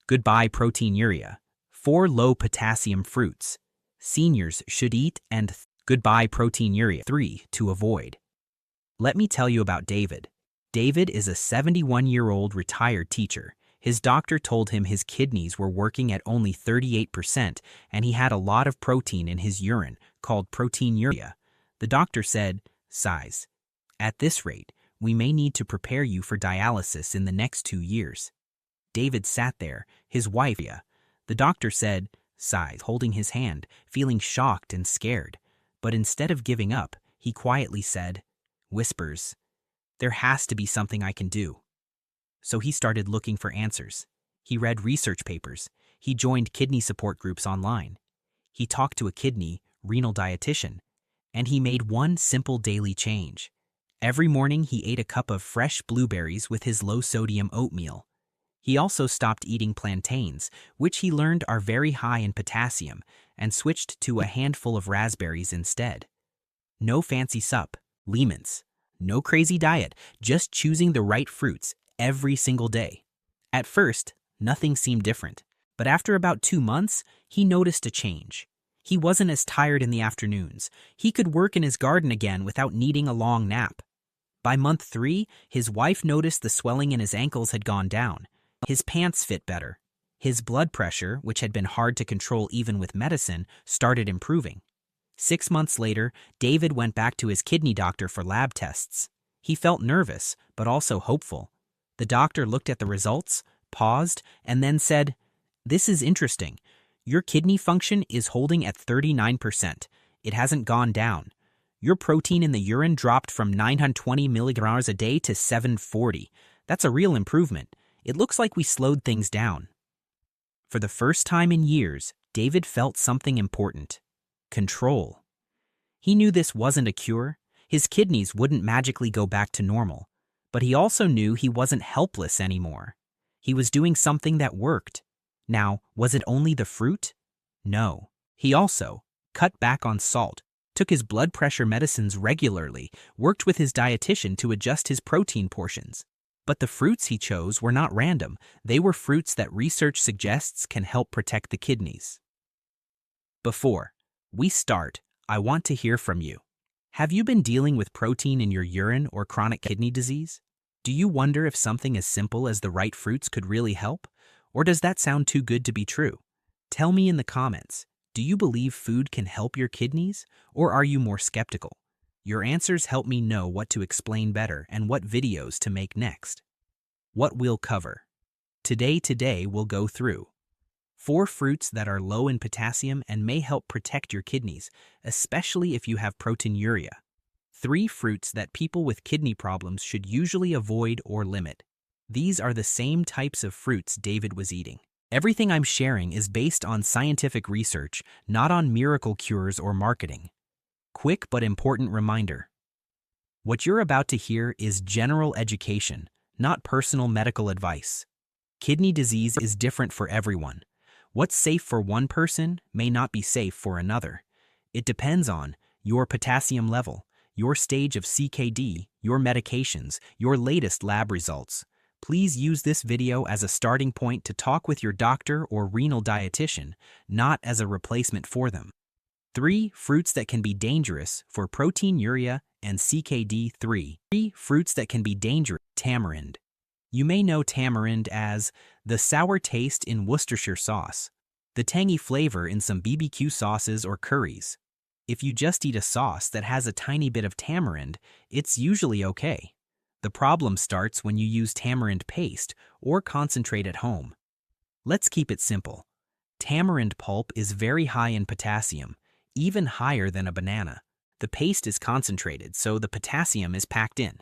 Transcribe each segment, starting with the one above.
Goodbye proteinuria. 4 low-potassium fruits seniors should eat, and goodbye proteinuria. 3 to avoid. Let me tell you about David. David is a 71-year-old retired teacher. His doctor told him his kidneys were working at only 38% and he had a lot of protein in his urine, called proteinuria. The doctor said, "Size. At this rate, we may need to prepare you for dialysis in the next 2 years." David sat there, his wife. The doctor said, "Size," holding his hand, feeling shocked and scared. But instead of giving up, he quietly said, whispers, "There has to be something I can do." So he started looking for answers. He read research papers. He joined kidney support groups online. He talked to a renal dietitian. And he made one simple daily change. Every morning he ate a cup of fresh blueberries with his low-sodium oatmeal. He also stopped eating plantains, which he learned are very high in potassium, and switched to a handful of raspberries instead. No fancy sup, lemons. No crazy diet, just choosing the right fruits every single day. At first, nothing seemed different, but after about 2 months, he noticed a change. He wasn't as tired in the afternoons. He could work in his garden again without needing a long nap. By month 3, his wife noticed the swelling in his ankles had gone down. His pants fit better. His blood pressure, which had been hard to control even with medicine, started improving. 6 months later, David went back to his kidney doctor for lab tests. He felt nervous, but also hopeful. The doctor looked at the results, paused, and then said, "This is interesting. Your kidney function is holding at 39%. It hasn't gone down. Your protein in the urine dropped from 920 milligrams a day to 740. That's a real improvement. It looks like we slowed things down." For the first time in years, David felt something important. Control. He knew this wasn't a cure. His kidneys wouldn't magically go back to normal. But he also knew he wasn't helpless anymore. He was doing something that worked. Now, was it only the fruit? No. He also cut back on salt, took his blood pressure medicines regularly, worked with his dietitian to adjust his protein portions. But the fruits he chose were not random. They were fruits that research suggests can help protect the kidneys. Before we start, I want to hear from you. Have you been dealing with protein in your urine or chronic kidney disease? Do you wonder if something as simple as the right fruits could really help? Or does that sound too good to be true? Tell me in the comments, do you believe food can help your kidneys, or are you more skeptical? Your answers help me know what to explain better and what videos to make next. What we'll cover. Today we'll go through 4 fruits that are low in potassium and may help protect your kidneys, especially if you have proteinuria. 3 fruits that people with kidney problems should usually avoid or limit. These are the same types of fruits David was eating. Everything I'm sharing is based on scientific research, not on miracle cures or marketing. Quick but important reminder. What you're about to hear is general education, not personal medical advice. Kidney disease is different for everyone. What's safe for one person may not be safe for another. It depends on your potassium level, your stage of CKD, your medications, your latest lab results. Please use this video as a starting point to talk with your doctor or renal dietitian, not as a replacement for them. 3 fruits that can be dangerous for proteinuria and CKD. 3 fruits that can be dangerous. Tamarind. You may know tamarind as the sour taste in Worcestershire sauce, the tangy flavor in some BBQ sauces or curries. If you just eat a sauce that has a tiny bit of tamarind, it's usually okay. The problem starts when you use tamarind paste or concentrate at home. Let's keep it simple. Tamarind pulp is very high in potassium, even higher than a banana. The paste is concentrated, so the potassium is packed in.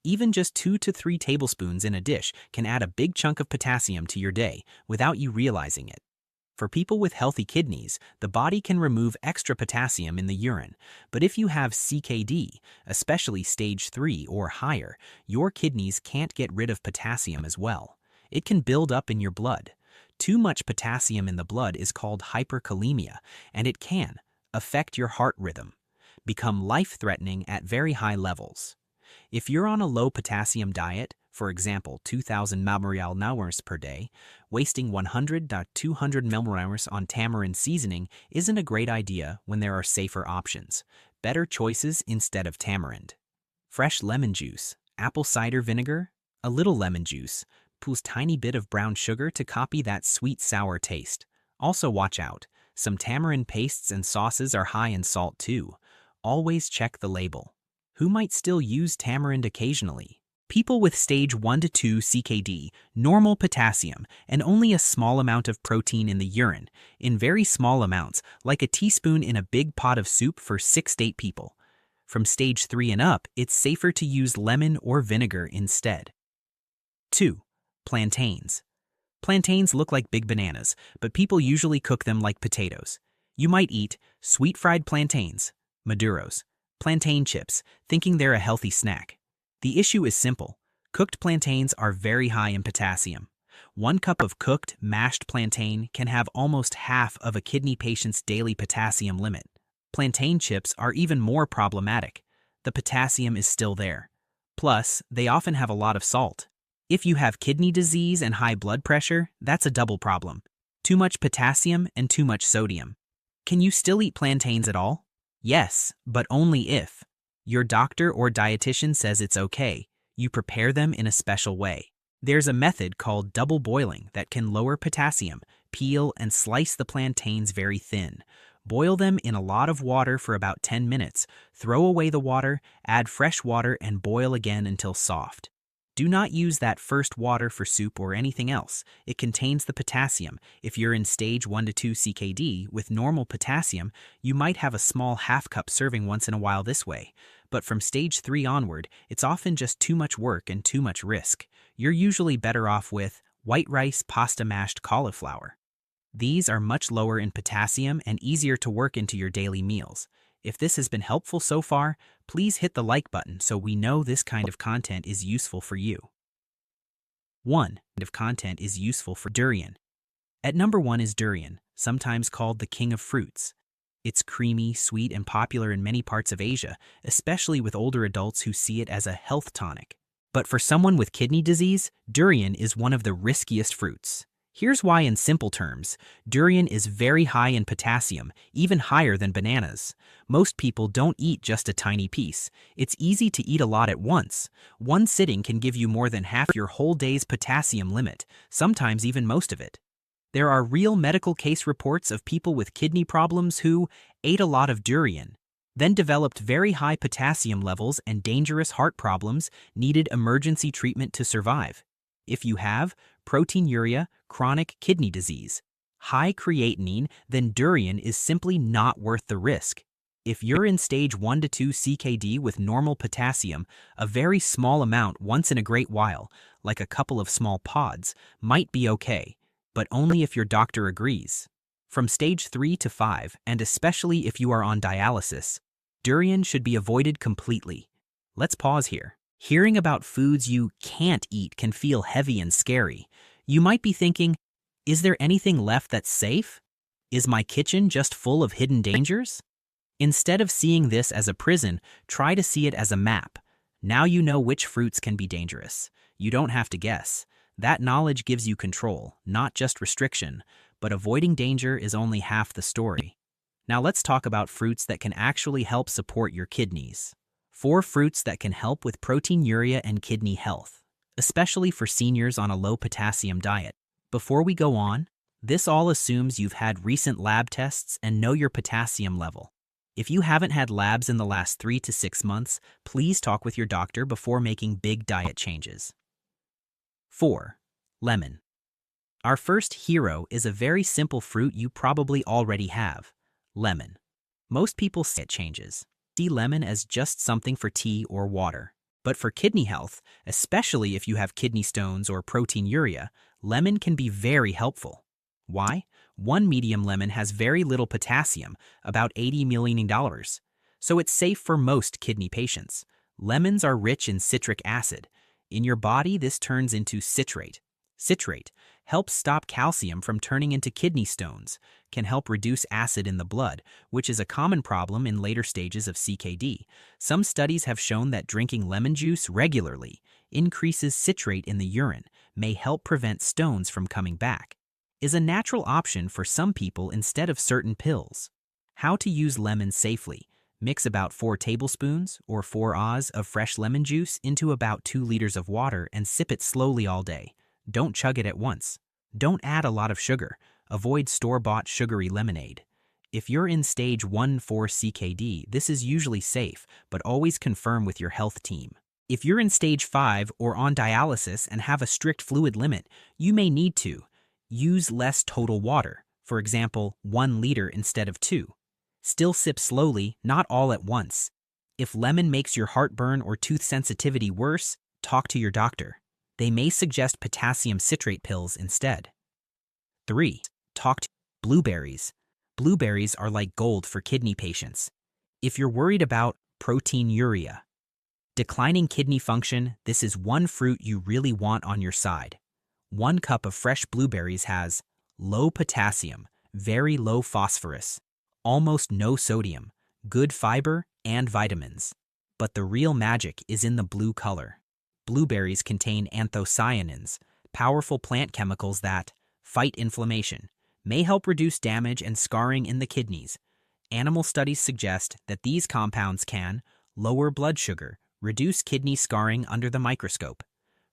Even just 2 to 3 tablespoons in a dish can add a big chunk of potassium to your day without you realizing it. For people with healthy kidneys, the body can remove extra potassium in the urine, but if you have CKD, especially stage 3 or higher, your kidneys can't get rid of potassium as well. It can build up in your blood. Too much potassium in the blood is called hyperkalemia, and it can affect your heart rhythm, become life-threatening at very high levels. If you're on a low-potassium diet, for example 2,000 ml per day, wasting 100 to 200 ml on tamarind seasoning isn't a great idea when there are safer options. Better choices instead of tamarind. Fresh lemon juice, apple cider vinegar, a little lemon juice, pulls tiny bit of brown sugar to copy that sweet sour taste. Also watch out, some tamarind pastes and sauces are high in salt too. Always check the label. Who might still use tamarind occasionally? People with stage 1 to 2 CKD, normal potassium, and only a small amount of protein in the urine, in very small amounts, like a teaspoon in a big pot of soup for 6 to 8 people. From stage 3 and up, it's safer to use lemon or vinegar instead. 2. Plantains. Plantains look like big bananas, but people usually cook them like potatoes. You might eat sweet fried plantains, maduros, plantain chips, thinking they're a healthy snack. The issue is simple. Cooked plantains are very high in potassium. 1 cup of cooked, mashed plantain can have almost half of a kidney patient's daily potassium limit. Plantain chips are even more problematic. The potassium is still there. Plus, they often have a lot of salt. If you have kidney disease and high blood pressure, that's a double problem. Too much potassium and too much sodium. Can you still eat plantains at all? Yes, but only if your doctor or dietitian says it's okay. You prepare them in a special way. There's a method called double boiling that can lower potassium. Peel and slice the plantains very thin. Boil them in a lot of water for about 10 minutes. Throw away the water, add fresh water, and boil again until soft. Do not use that first water for soup or anything else. It contains the potassium. If you're in stage 1 to 2 CKD with normal potassium, you might have a small half-cup serving once in a while this way. But from stage 3 onward, it's often just too much work and too much risk. You're usually better off with white rice pasta mashed cauliflower. These are much lower in potassium and easier to work into your daily meals. If this has been helpful so far, please hit the like button so we know this kind of content is useful for you. 1. Kind of content is useful for durian. At number 1 is durian, sometimes called the king of fruits. It's creamy, sweet, and popular in many parts of Asia, especially with older adults who see it as a health tonic. But for someone with kidney disease, durian is one of the riskiest fruits. Here's why in simple terms. Durian is very high in potassium, even higher than bananas. Most people don't eat just a tiny piece. It's easy to eat a lot at once. One sitting can give you more than half your whole day's potassium limit, sometimes even most of it. There are real medical case reports of people with kidney problems who ate a lot of durian, then developed very high potassium levels and dangerous heart problems, needed emergency treatment to survive. If you have proteinuria, chronic kidney disease, high creatinine, then durian is simply not worth the risk. If you're in stage 1 to 2 CKD with normal potassium, a very small amount once in a great while, like a couple of small pods, might be okay, but only if your doctor agrees. From stage 3 to 5, and especially if you are on dialysis, durian should be avoided completely. Let's pause here. Hearing about foods you can't eat can feel heavy and scary. You might be thinking, is there anything left that's safe? Is my kitchen just full of hidden dangers? Instead of seeing this as a prison, try to see it as a map. Now you know which fruits can be dangerous. You don't have to guess. That knowledge gives you control, not just restriction, but avoiding danger is only half the story. Now let's talk about fruits that can actually help support your kidneys. 4 fruits that can help with proteinuria and kidney health, especially for seniors on a low-potassium diet. Before we go on, this all assumes you've had recent lab tests and know your potassium level. If you haven't had labs in the last 3 to 6 months, please talk with your doctor before making big diet changes. 4. Lemon. Our first hero is a very simple fruit you probably already have: lemon. Most people say it changes. See lemon as just something for tea or water. But for kidney health, especially if you have kidney stones or proteinuria, lemon can be very helpful. Why? 1 medium lemon has very little potassium, about 80 milliliters, so it's safe for most kidney patients. Lemons are rich in citric acid. In your body, this turns into citrate. Citrate helps stop calcium from turning into kidney stones, can help reduce acid in the blood, which is a common problem in later stages of CKD. Some studies have shown that drinking lemon juice regularly increases citrate in the urine, may help prevent stones from coming back, is a natural option for some people instead of certain pills. How to use lemons safely. Mix about 4 tablespoons or 4 oz of fresh lemon juice into about 2 liters of water and sip it slowly all day. Don't chug it at once. Don't add a lot of sugar. Avoid store-bought sugary lemonade. If you're in stage 1 for CKD, this is usually safe, but always confirm with your health team. If you're in stage 5 or on dialysis and have a strict fluid limit, you may need to use less total water, for example, 1 liter instead of 2. Still sip slowly, not all at once. If lemon makes your heartburn or tooth sensitivity worse, talk to your doctor. They may suggest potassium citrate pills instead. 3. Talk to blueberries. Blueberries are like gold for kidney patients. If you're worried about proteinuria, declining kidney function, this is one fruit you really want on your side. 1 cup of fresh blueberries has low potassium, very low phosphorus, almost no sodium, good fiber, and vitamins. But the real magic is in the blue color. Blueberries contain anthocyanins, powerful plant chemicals that fight inflammation, may help reduce damage and scarring in the kidneys. Animal studies suggest that these compounds can lower blood sugar, reduce kidney scarring under the microscope.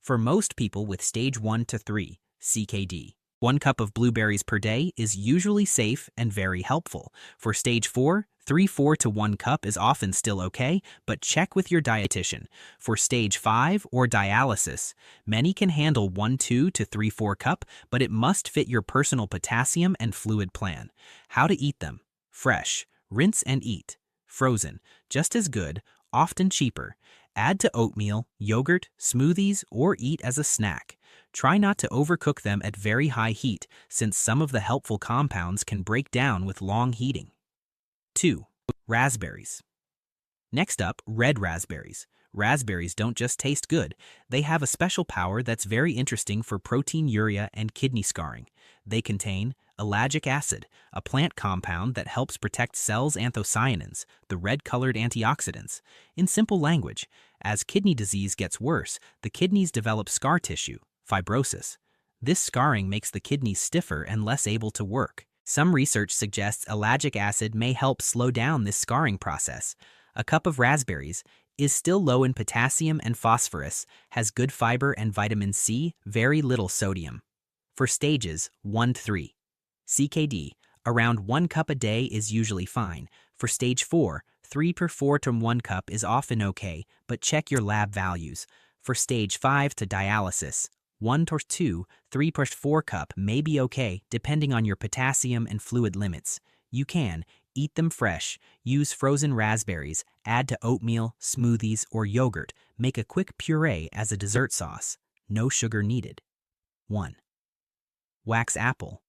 For most people with stage 1 to 3 CKD, 1 cup of blueberries per day is usually safe and very helpful. For stage 4, 4 to 1 cup is often still okay, but check with your dietitian. For stage 5 or dialysis, many can handle 2 to 4 cup, but it must fit your personal potassium and fluid plan. How to eat them. Fresh, rinse and eat. Frozen, just as good, often cheaper. Add to oatmeal, yogurt, smoothies, or eat as a snack. Try not to overcook them at very high heat, since some of the helpful compounds can break down with long heating. 2. Raspberries. Next up, red raspberries. Raspberries don't just taste good, they have a special power that's very interesting for proteinuria and kidney scarring. They contain ellagic acid, a plant compound that helps protect cells' anthocyanins, the red-colored antioxidants. In simple language, as kidney disease gets worse, the kidneys develop scar tissue, fibrosis. This scarring makes the kidneys stiffer and less able to work. Some research suggests ellagic acid may help slow down this scarring process. A cup of raspberries is still low in potassium and phosphorus, has good fiber and vitamin C, very little sodium. For stages 1 to 3 CKD, around 1 cup a day is usually fine. For stage 4, 3 per 4 to 1 cup is often okay, but check your lab values. For stage 5 to dialysis, 1 to 2, 3 per 4 cup may be okay depending on your potassium and fluid limits. You can eat them fresh, use frozen raspberries, add to oatmeal, smoothies, or yogurt, make a quick puree as a dessert sauce. No sugar needed. 1. Wax apple.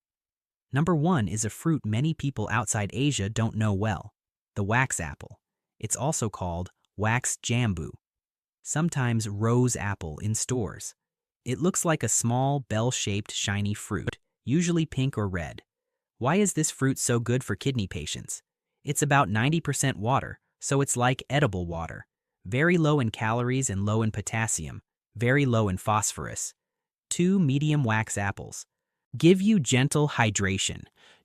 Number 1 is a fruit many people outside Asia don't know well, the wax apple. It's also called wax jambu, sometimes rose apple in stores. It looks like a small, bell-shaped, shiny fruit, usually pink or red. Why is this fruit so good for kidney patients? It's about 90% water, so it's like edible water. Very low in calories and low in potassium, very low in phosphorus. 2 medium wax apples. Give you gentle hydration.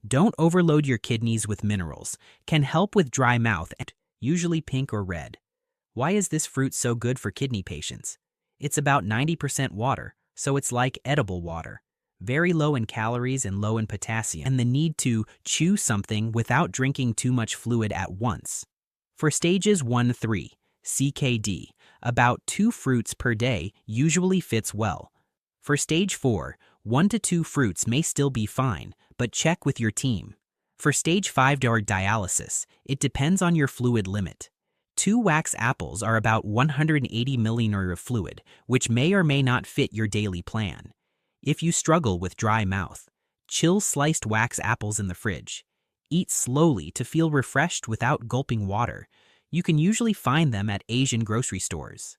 Don't overload your kidneys with minerals. Can help with dry mouth, and usually pink or red. Why is this fruit so good for kidney patients? It's about 90% water, so it's like edible water. Very low in calories and low in potassium, and the need to chew something without drinking too much fluid at once. For stages 1 to 3 CKD, about 2 fruits per day usually fits well. For stage 4, 1 to 2 fruits may still be fine, but check with your team. For stage 5 or dialysis, it depends on your fluid limit. 2 wax apples are about 180 milliliters of fluid, which may or may not fit your daily plan. If you struggle with dry mouth, chill sliced wax apples in the fridge. Eat slowly to feel refreshed without gulping water. You can usually find them at Asian grocery stores.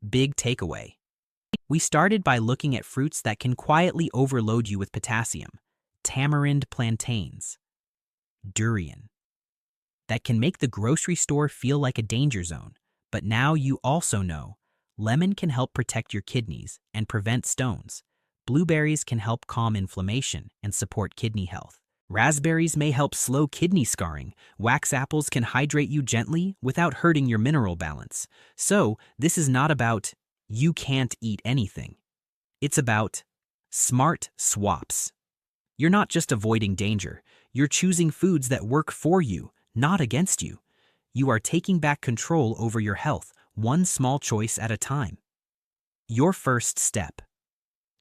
Big takeaway. We started by looking at fruits that can quietly overload you with potassium. Tamarind plantains. Durian. That can make the grocery store feel like a danger zone. But now you also know. Lemon can help protect your kidneys and prevent stones. Blueberries can help calm inflammation and support kidney health. Raspberries may help slow kidney scarring. Wax apples can hydrate you gently without hurting your mineral balance. So, this is not about you can't eat anything. It's about smart swaps. You're not just avoiding danger. You're choosing foods that work for you, not against you. You are taking back control over your health, one small choice at a time. Your first step.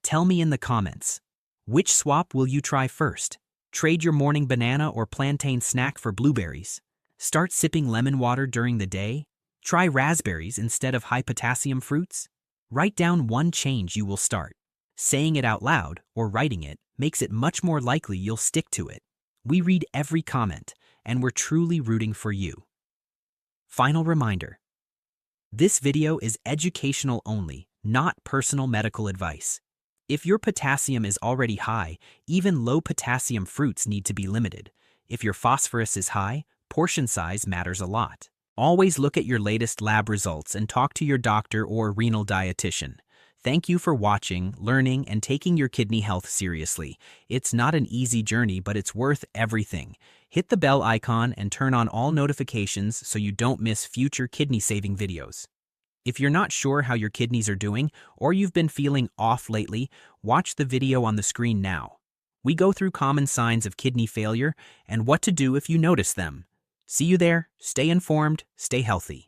Tell me in the comments. Which swap will you try first? Trade your morning banana or plantain snack for blueberries. Start sipping lemon water during the day. Try raspberries instead of high-potassium fruits. Write down one change you will start. Saying it out loud or writing it makes it much more likely you'll stick to it. We read every comment, and we're truly rooting for you. Final reminder. This video is educational only, not personal medical advice. If your potassium is already high, even low-potassium fruits need to be limited. If your phosphorus is high, portion size matters a lot. Always look at your latest lab results and talk to your doctor or renal dietitian. Thank you for watching, learning, and taking your kidney health seriously. It's not an easy journey, but it's worth everything. Hit the bell icon and turn on all notifications so you don't miss future kidney-saving videos. If you're not sure how your kidneys are doing, or you've been feeling off lately, watch the video on the screen now. We go through common signs of kidney failure and what to do if you notice them. See you there, stay informed, stay healthy.